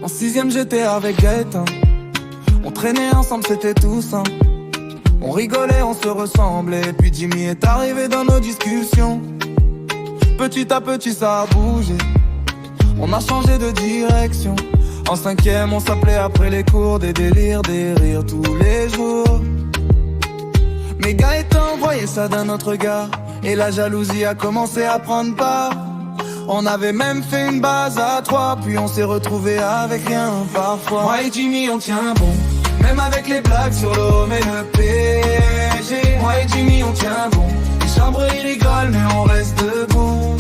En sixième j'étais avec Gaëtan. On traînait ensemble, c'était tout simple. On rigolait, on se ressemblait. Puis Jimmy est arrivé dans nos discussions. Petit à petit ça a bougé. On a changé de direction. En cinquième on s'appelait après les cours. Des délires, des rires tous les jours. Mais Gaëtan voyait ça d'un autre regard. Et la jalousie a commencé à prendre part. On avait même fait une base à trois. Puis on s'est retrouvés avec rien parfois. Moi et Jimmy on tient bon, même avec les blagues sur l'homme et le PSG. Moi et Jimmy on tient bon. Les chambres ils rigolent mais on reste debout.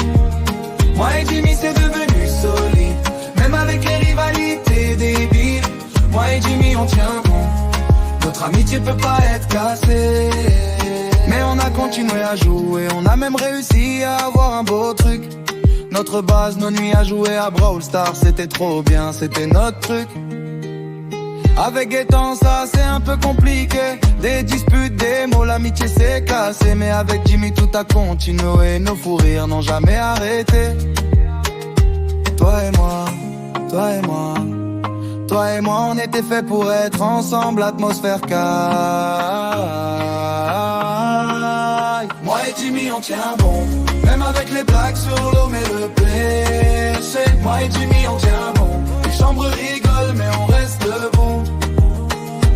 Moi et Jimmy c'est devenu solide, même avec les rivalités débiles. Moi et Jimmy on tient bon. Notre amitié peut pas être cassée. Mais on a continué à jouer. On a même réussi à avoir un beau truc. Notre base, nos nuits à jouer à Brawl Stars, c'était trop bien, c'était notre truc. Avec Gaëtan ça c'est un peu compliqué. Des disputes, des mots, l'amitié s'est cassée. Mais avec Jimmy tout a continué. Nos fous rires n'ont jamais arrêté. Toi et moi, toi et moi, toi et moi on était fait pour être ensemble. Atmosphère caille. Moi et Jimmy on tient bon, même avec les blagues sur l'eau mais le PC. Moi et Jimmy on tient bon. Les chambres rigolent mais on reste debout.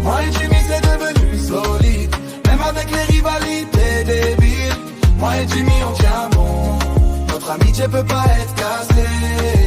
Moi et Jimmy c'est devenu solide, même avec les rivalités débiles. Moi et Jimmy on tient bon. Notre amitié peut pas être cassée.